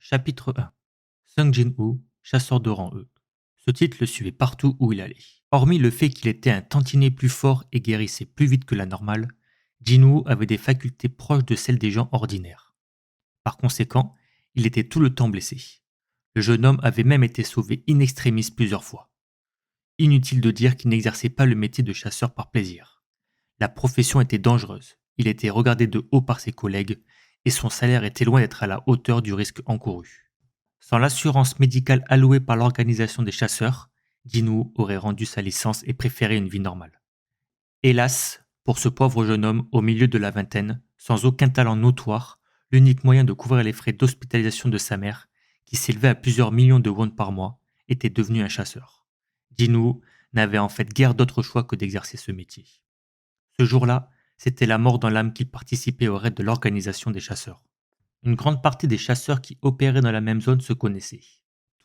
Chapitre 1. Sung Jin-woo, chasseur de rang E. Ce titre le suivait partout où il allait. Hormis le fait qu'il était un tantinet plus fort et guérissait plus vite que la normale, Jin-woo avait des facultés proches de celles des gens ordinaires. Par conséquent, il était tout le temps blessé. Le jeune homme avait même été sauvé in extremis plusieurs fois. Inutile de dire qu'il n'exerçait pas le métier de chasseur par plaisir. La profession était dangereuse, il était regardé de haut par ses collègues, et son salaire était loin d'être à la hauteur du risque encouru. Sans l'assurance médicale allouée par l'organisation des chasseurs, Jin-woo aurait rendu sa licence et préféré une vie normale. Hélas, pour ce pauvre jeune homme au milieu de la vingtaine, sans aucun talent notoire, l'unique moyen de couvrir les frais d'hospitalisation de sa mère, qui s'élevait à plusieurs millions de won par mois, était devenu un chasseur. Jin-woo n'avait en fait guère d'autre choix que d'exercer ce métier. Ce jour-là, c'était la mort dans l'âme qu'il participait au raid de l'organisation des chasseurs. Une grande partie des chasseurs qui opéraient dans la même zone se connaissaient.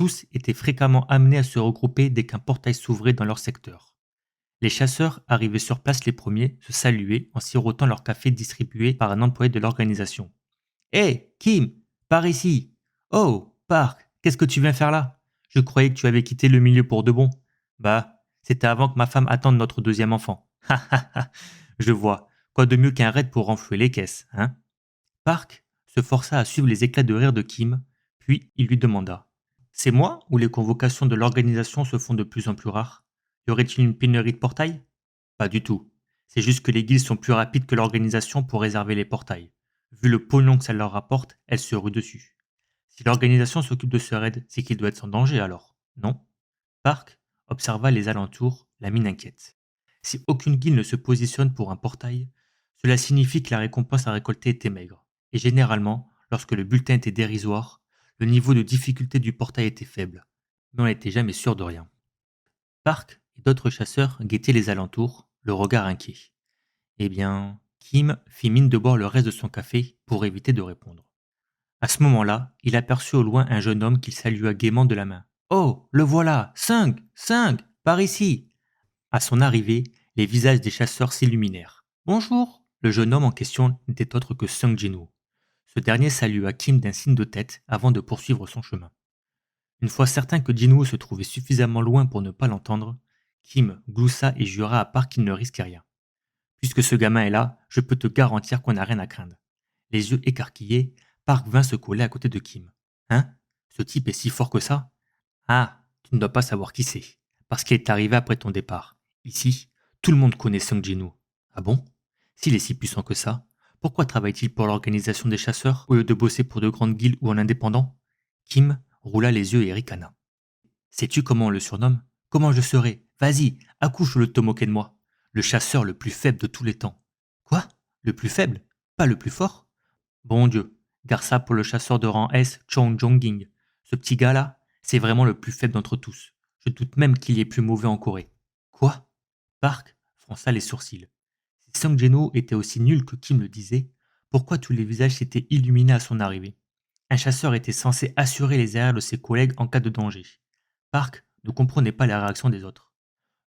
Tous étaient fréquemment amenés à se regrouper dès qu'un portail s'ouvrait dans leur secteur. Les chasseurs arrivaient sur place les premiers se saluaient en sirotant leur café distribué par un employé de l'organisation. Hé, Kim, par ici. Oh, Park, qu'est-ce que tu viens faire là? Je croyais que tu avais quitté le milieu pour de bon. Bah, c'était avant que ma femme attende notre deuxième enfant. Ha ha ha, je vois. Quoi de mieux qu'un raid pour renflouer les caisses, hein? Park se força à suivre les éclats de rire de Kim, puis il lui demanda. C'est moi ou les convocations de l'organisation se font de plus en plus rares? Y aurait-il une pénurie de portails? Pas du tout. C'est juste que les guildes sont plus rapides que l'organisation pour réserver les portails. Vu le pognon que ça leur rapporte, elles se ruent dessus. Si l'organisation s'occupe de ce raid, c'est qu'il doit être sans danger alors, non? Park observa les alentours, la mine inquiète. Si aucune guilde ne se positionne pour un portail, cela signifie que la récompense à récolter était maigre. Et généralement, lorsque le bulletin était dérisoire, le niveau de difficulté du portail était faible. Mais on n'était jamais sûr de rien. Park et d'autres chasseurs guettaient les alentours, le regard inquiet. Eh bien, Kim fit mine de boire le reste de son café pour éviter de répondre. À ce moment-là, il aperçut au loin un jeune homme qu'il salua gaiement de la main. Oh, le voilà! Cinq, par ici! À son arrivée, les visages des chasseurs s'illuminèrent. Bonjour! Le jeune homme en question n'était autre que Sung Jin-woo. Ce dernier salua Kim d'un signe de tête avant de poursuivre son chemin. Une fois certain que Jin-woo se trouvait suffisamment loin pour ne pas l'entendre, Kim gloussa et jura à part qu'il ne risquait rien. Puisque ce gamin est là, je peux te garantir qu'on n'a rien à craindre. Les yeux écarquillés, Park vint se coller à côté de Kim. Hein? Ce type est si fort que ça? Ah, tu ne dois pas savoir qui c'est, parce qu'il est arrivé après ton départ. Ici, tout le monde connaît Sung Jin-woo. Ah bon? S'il est si puissant que ça, pourquoi travaille-t-il pour l'organisation des chasseurs au lieu de bosser pour de grandes guildes ou en indépendant? Kim roula les yeux et ricana. Sais-tu comment on le surnomme? Comment je serai? Vas-y, accouche le te moquer de moi. Le chasseur le plus faible de tous les temps. Quoi? Le plus faible? Pas le plus fort? Bon Dieu, garde ça pour le chasseur de rang S, Chong Jongging. Ce petit gars-là, c'est vraiment le plus faible d'entre tous. Je doute même qu'il y ait plus mauvais en Corée. Quoi? Park fronça les sourcils. Si Sung Jin-woo était aussi nul que Kim le disait, pourquoi tous les visages s'étaient illuminés à son arrivée? Un chasseur était censé assurer les arrières de ses collègues en cas de danger. Park ne comprenait pas la réaction des autres.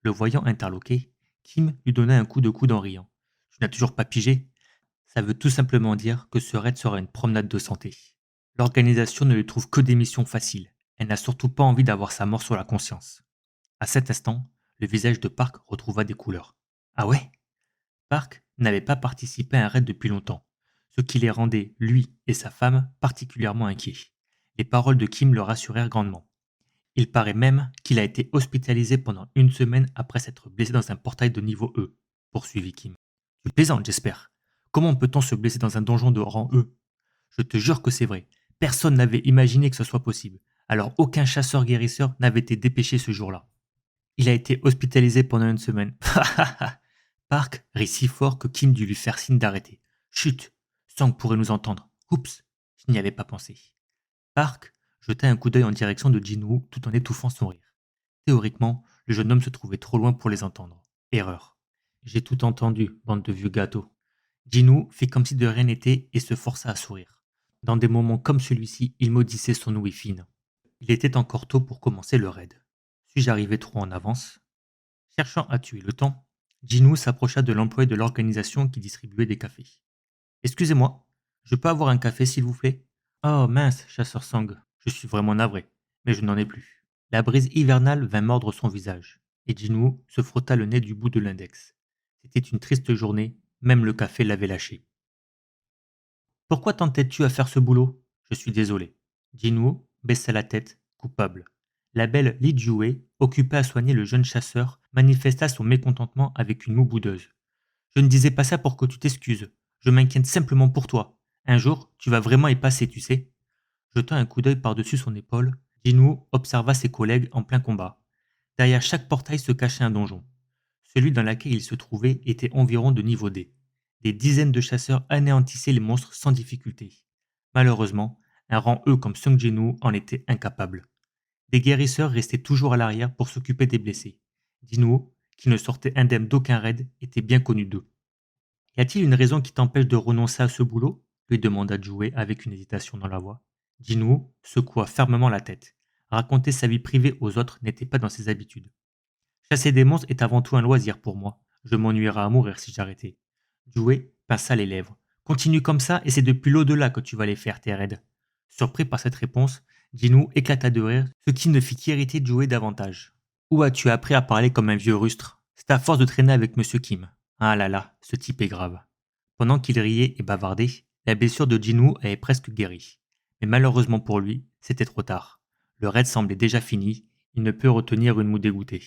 Le voyant interloqué, Kim lui donna un coup de coude en riant. Tu n'as toujours pas pigé? Ça veut tout simplement dire que ce raid sera une promenade de santé. L'organisation ne lui trouve que des missions faciles. Elle n'a surtout pas envie d'avoir sa mort sur la conscience. À cet instant, le visage de Park retrouva des couleurs. Ah ouais? Park n'avait pas participé à un raid depuis longtemps, ce qui les rendait, lui et sa femme, particulièrement inquiets. Les paroles de Kim le rassurèrent grandement. Il paraît même qu'il a été hospitalisé pendant une semaine après s'être blessé dans un portail de niveau E, poursuivit Kim. Tu plaisantes, j'espère. Comment peut-on se blesser dans un donjon de rang E? Je te jure que c'est vrai. Personne n'avait imaginé que ce soit possible. Alors aucun chasseur-guérisseur n'avait été dépêché ce jour-là. Il a été hospitalisé pendant une semaine. Park rit si fort que Kim dut lui faire signe d'arrêter. Chut, Sang pourrait nous entendre. Oups, je n'y avais pas pensé. Park jeta un coup d'œil en direction de Jin-woo tout en étouffant son rire. Théoriquement, le jeune homme se trouvait trop loin pour les entendre. Erreur. J'ai tout entendu, bande de vieux gâteaux. Jin-woo fit comme si de rien n'était et se força à sourire. Dans des moments comme celui-ci, il maudissait son ouïe fine. Il était encore tôt pour commencer le raid. Suis-je arrivé trop en avance? Cherchant à tuer le temps, Jin-woo s'approcha de l'employé de l'organisation qui distribuait des cafés. Excusez-moi, je peux avoir un café s'il vous plaît? Oh mince, chasseur Sang, je suis vraiment navré, mais je n'en ai plus. La brise hivernale vint mordre son visage, et Jinwoo se frotta le nez du bout de l'index. C'était une triste journée, même le café l'avait lâché. Pourquoi t'entêtes-tu à faire ce boulot? Je suis désolé. Jinwoo baissa la tête, coupable. La belle Li Jue, occupée à soigner le jeune chasseur, manifesta son mécontentement avec une moue boudeuse. Je ne disais pas ça pour que tu t'excuses. Je m'inquiète simplement pour toi. Un jour, tu vas vraiment y passer, tu sais. Jetant un coup d'œil par-dessus son épaule, Jinwoo observa ses collègues en plein combat. Derrière chaque portail se cachait un donjon. Celui dans lequel il se trouvait était environ de niveau D. Des dizaines de chasseurs anéantissaient les monstres sans difficulté. Malheureusement, un rang E comme Sung Jinwoo en était incapable. Des guérisseurs restaient toujours à l'arrière pour s'occuper des blessés. Jinwoo, qui ne sortait indemne d'aucun raid, était bien connu d'eux. Y a-t-il une raison qui t'empêche de renoncer à ce boulot? Lui demanda Jouet avec une hésitation dans la voix. Jinwoo secoua fermement la tête. Raconter sa vie privée aux autres n'était pas dans ses habitudes. Chasser des monstres est avant tout un loisir pour moi. Je m'ennuierais à mourir si j'arrêtais. Jouet pinça les lèvres. Continue comme ça et c'est depuis l'au-delà que tu vas les faire, tes raids. Surpris par cette réponse, Jinwoo éclata de rire, ce qui ne fit qu'irriter Jouet davantage. Où as-tu appris à parler comme un vieux rustre? C'est à force de traîner avec Monsieur Kim. Ah là là, ce type est grave. Pendant qu'il riait et bavardait, la blessure de Jinwoo avait presque guéri. Mais malheureusement pour lui, c'était trop tard. Le raid semblait déjà fini, il ne peut retenir une moue dégoûtée.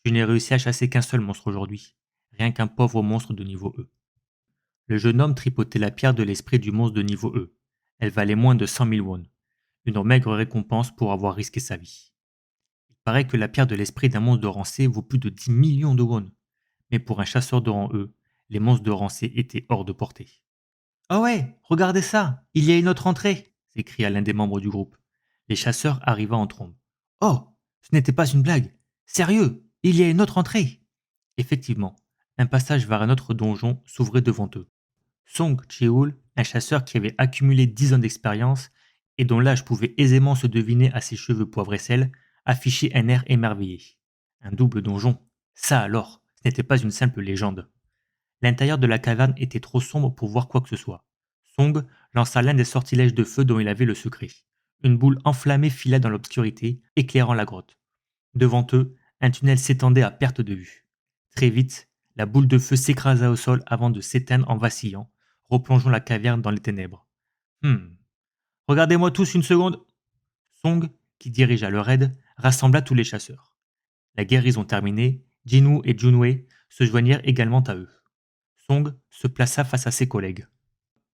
Je n'ai réussi à chasser qu'un seul monstre aujourd'hui, rien qu'un pauvre monstre de niveau E. Le jeune homme tripotait la pierre de l'esprit du monstre de niveau E. Elle valait moins de 100 000 won, une maigre récompense pour avoir risqué sa vie. Il paraît que la pierre de l'esprit d'un monstre de rang C vaut plus de 10 millions de won, mais pour un chasseur de rang E, les monstres de rang C étaient hors de portée. Ah ouais, regardez ça, il y a une autre entrée, s'écria l'un des membres du groupe. Les chasseurs arriva en trombe. Oh, ce n'était pas une blague. Sérieux, il y a une autre entrée. Effectivement, un passage vers un autre donjon s'ouvrait devant eux. Song Cheol, un chasseur qui avait accumulé 10 ans d'expérience et dont l'âge pouvait aisément se deviner à ses cheveux poivre et sel, affichait un air émerveillé. Un double donjon, ça alors, ce n'était pas une simple légende. L'intérieur de la caverne était trop sombre pour voir quoi que ce soit. Song lança l'un des sortilèges de feu dont il avait le secret. Une boule enflammée fila dans l'obscurité, éclairant la grotte. Devant eux, un tunnel s'étendait à perte de vue. Très vite, la boule de feu s'écrasa au sol avant de s'éteindre en vacillant, replongeant la caverne dans les ténèbres. Hmm. Regardez-moi tous une seconde. Song, qui dirigea le raid, rassembla tous les chasseurs. La guérison terminée, Jinwoo et Junwei se joignirent également à eux. Song se plaça face à ses collègues.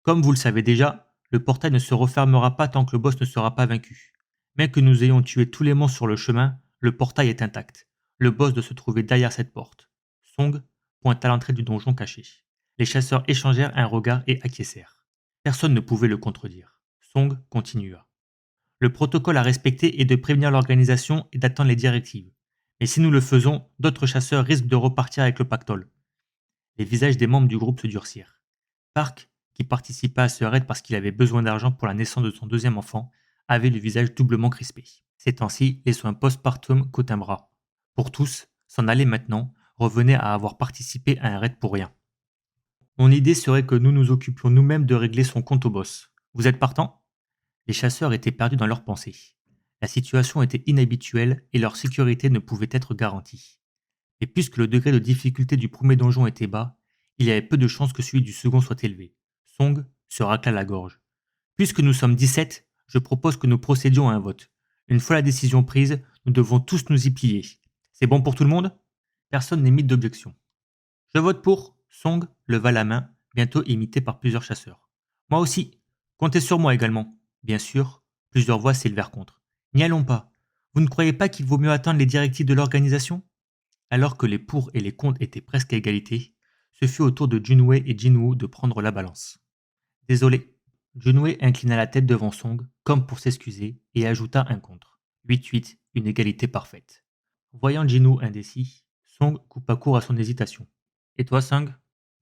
Comme vous le savez déjà, le portail ne se refermera pas tant que le boss ne sera pas vaincu. Même que nous ayons tué tous les monstres sur le chemin, le portail est intact. Le boss doit se trouver derrière cette porte. Song pointa à l'entrée du donjon caché. Les chasseurs échangèrent un regard et acquiescèrent. Personne ne pouvait le contredire. Song continua. Le protocole à respecter est de prévenir l'organisation et d'attendre les directives. Mais si nous le faisons, d'autres chasseurs risquent de repartir avec le pactole. Les visages des membres du groupe se durcirent. Park, qui participa à ce raid parce qu'il avait besoin d'argent pour la naissance de son deuxième enfant, avait le visage doublement crispé. Ces temps-ci, les soins postpartum coûtent un bras. Pour tous, s'en aller maintenant revenait à avoir participé à un raid pour rien. Mon idée serait que nous nous occupions nous-mêmes de régler son compte au boss. Vous êtes partant? Les chasseurs étaient perdus dans leurs pensées. La situation était inhabituelle et leur sécurité ne pouvait être garantie. Et puisque le degré de difficulté du premier donjon était bas, il y avait peu de chances que celui du second soit élevé. Song se racla la gorge. Puisque nous sommes 17, je propose que nous procédions à un vote. Une fois la décision prise, nous devons tous nous y plier. C'est bon pour tout le monde? Personne n'émit d'objection. Je vote pour. Song leva la main, bientôt imité par plusieurs chasseurs. Moi aussi. Comptez sur moi également. Bien sûr, plusieurs voix s'élevèrent contre. N'y allons pas. Vous ne croyez pas qu'il vaut mieux attendre les directives de l'organisation? Alors que les pour et les contre étaient presque à égalité, ce fut au tour de Junwei et Jinwoo de prendre la balance. Désolé. Junwei inclina la tête devant Song, comme pour s'excuser, et ajouta un contre. 8-8, une égalité parfaite. Voyant Jinwoo indécis, Song coupa court à son hésitation. Et toi, Sung?